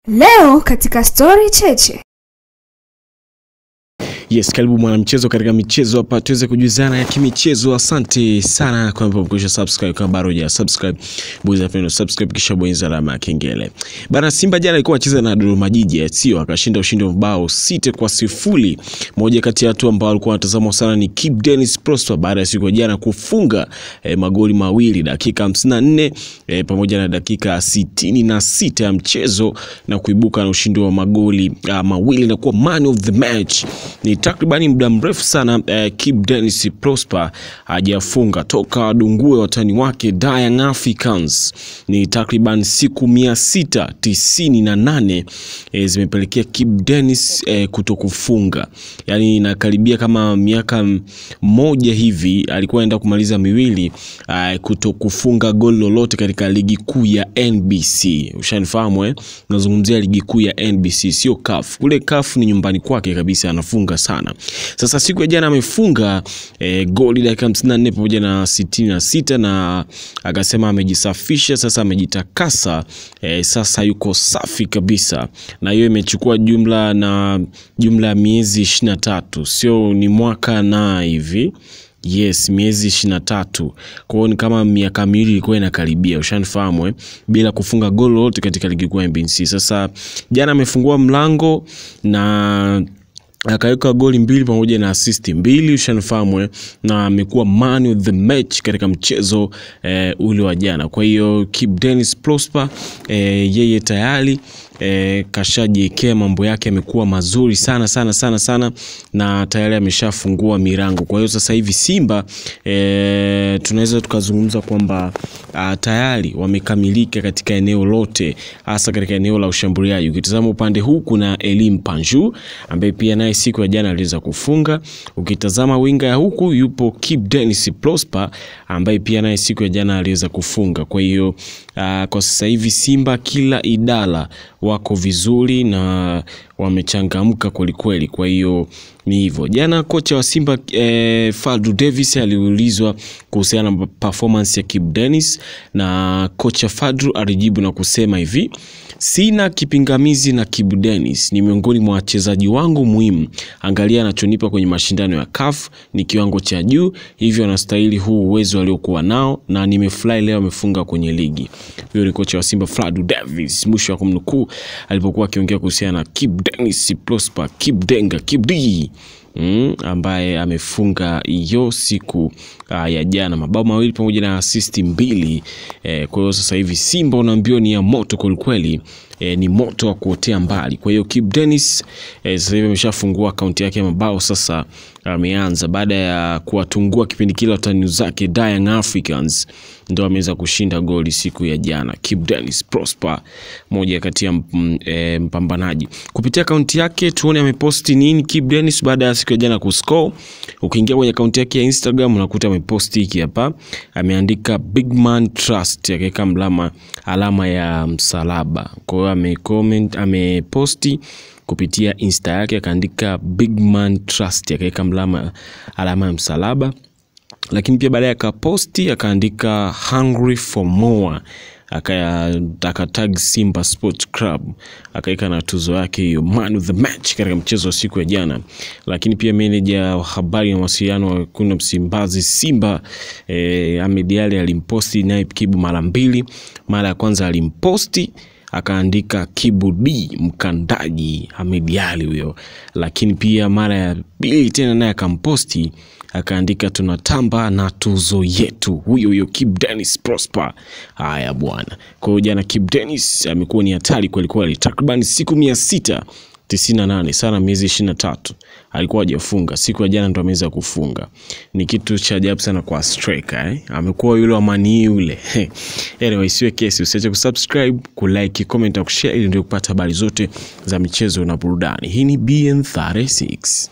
Leo katika Story Cheche. Yes, karibu mwanamchezo katika michezo hapa tuweze kujuzana ya kimichezo. Asante sana kwa mkisha subscribe kama bado hujasubscribe, bonyeza neno subscribe kisha bonyeza alama ya kengele. Bana, Simba jana alikuwa anacheza na Dodoma Jiji, sio akashinda ushindi wa bao 6-0. Moja kati ya watu ambao walikuwa wanatazamwa sana ni Kibu Denis Prosper baada ya siku ya jana kufunga magoli mawili dakika 54 pamoja na dakika 66 ya mchezo na kuibuka na ushindi wa magoli mawili na kuwa man of the match. Ni takribani muda mrefu sana Kibu Denis Prosper hajafunga toka wadungue watani wake Young Africans. Ni takriban siku 698 zimepelekea Kibu Denis kutokufunga. Yani inakaribia kama miaka moja hivi, alikuwa anaenda kumaliza miwili kutokufunga goli lolote katika ligi kuu ya NBC. Ushanifahamu nazungumzia ligi kuu ya NBC, sio CAF. Kule CAF ni nyumbani kwake kabisa, anafunga sana. Sasa siku ya jana amefunga goli dakika 54 pamoja na 66 na akasema amejisafisha, sasa amejitakasa, sasa yuko safi kabisa. Na hiyo imechukua jumla ya miezi 23, sio ni mwaka na hivi. Yes, miezi 23. Kwa hiyo ni kama miaka miwili ilikuwa inakaribia, ushanifahamu bila kufunga goli lolote katika ligi kuu ya NBC. Sasa jana amefungua mlango na akaweka goli 2 pamoja na assist 2, ushanifahamu na amekuwa man of the match katika mchezo ule wa jana. Kwa hiyo Kibu Denis Prosper yeye tayari kashajiwekea mambo yake, amekuwa mazuri sana na tayari ameshafungua milango. Kwa hiyo sasa hivi Simba tunaweza tukazungumza kwamba tayari wamekamilika katika eneo lote, hasa katika eneo la ushambuliaji. Ukitazama upande huu kuna Elim Panju ambaye pia naye siku ya jana aliweza kufunga. Ukitazama winga ya huku yupo Kibu Denis Prosper ambaye pia naye siku ya jana aliweza kufunga. Kwa hiyo kwa sasa hivi Simba kila idara wako vizuri na wamechangamka kweli. Kwa hiyo ni hivyo. Jana kocha wa Simba Fadlu Davis aliulizwa kuhusiana na performance ya Kibu Denis na kocha Fadlu alijibu na kusema hivi: sina kipingamizi na Kibu Denis, ni miongoni mwa wachezaji wangu muhimu. Angalia anachonipa kwenye mashindano ya CAF, ni kiwango cha juu, hivyo anastahili huu uwezo aliokuwa nao na nimefurahi leo amefunga kwenye ligi. Huyo ni kocha wa Simba Fadlu Davis, mwisho wa kumnukuu alipokuwa akiongea kuhusiana na Kibu Denis Prosper, Kibu Denga, Kibu D ambaye amefunga hiyo siku ya jana, mabao mawili pamoja na assist 2. Kwa hiyo sasa hivi Simba unaambiwa ni ya moto kweli, ni moto wa kuotea mbali. Kwa hiyo Kibu Denis sasa hivi ameshafungua akaunti yake ya mabao. Sasa ameanza baada ya kuwatungua kipindi kile watani zake Young Africans, ndio ameweza kushinda goli siku ya jana. Kibu Denis Prosper, moja kati ya mpambanaji. Kupitia akaunti yake tuone ameposti nini Kibu Denis baada ya siku ya jana kuscore. Ukiingia kwenye akaunti yake ya Instagram unakuta ameposti hiki hapa, ameandika Big Man Trust, akaweka alama ya msalaba. Kwa hiyo ameposti kupitia Insta yake akaandika Big Man Trust, akaweka alama ya msalaba. Lakini pia baadaye akaposti akaandika Hungry for More, akatag Simba Sports Club, akaweka na tuzo yake hiyo man of the match katika mchezo wa siku ya jana. Lakini pia manager wa habari na mawasiliano wa kuna Msimbazi Simba Ahmed Ally alimposti naye Kibu mara 2. Mara ya kwanza alimposti akaandika Kibu D mkandaji, Ahmed Ally huyo. Lakini pia mara ya pili tena naye akamposti akaandika tunatamba na tuzo yetu, huyo Kibu Denis Prosper. Haya bwana. Kwa hiyo jana Kibu Denis amekuwa ni hatari kweli, takriban siku 698 sana, miezi 23 alikuwa hajafunga. Siku ya jana ndo ameweza kufunga. Ni kitu cha ajabu sana kwa striker amekuwa yule wa mani yule. Anyway, siwe kesi, usiache kusubscribe, kulike, comment na kushare ili ndio kupata habari zote za michezo na burudani. Hii ni BN36.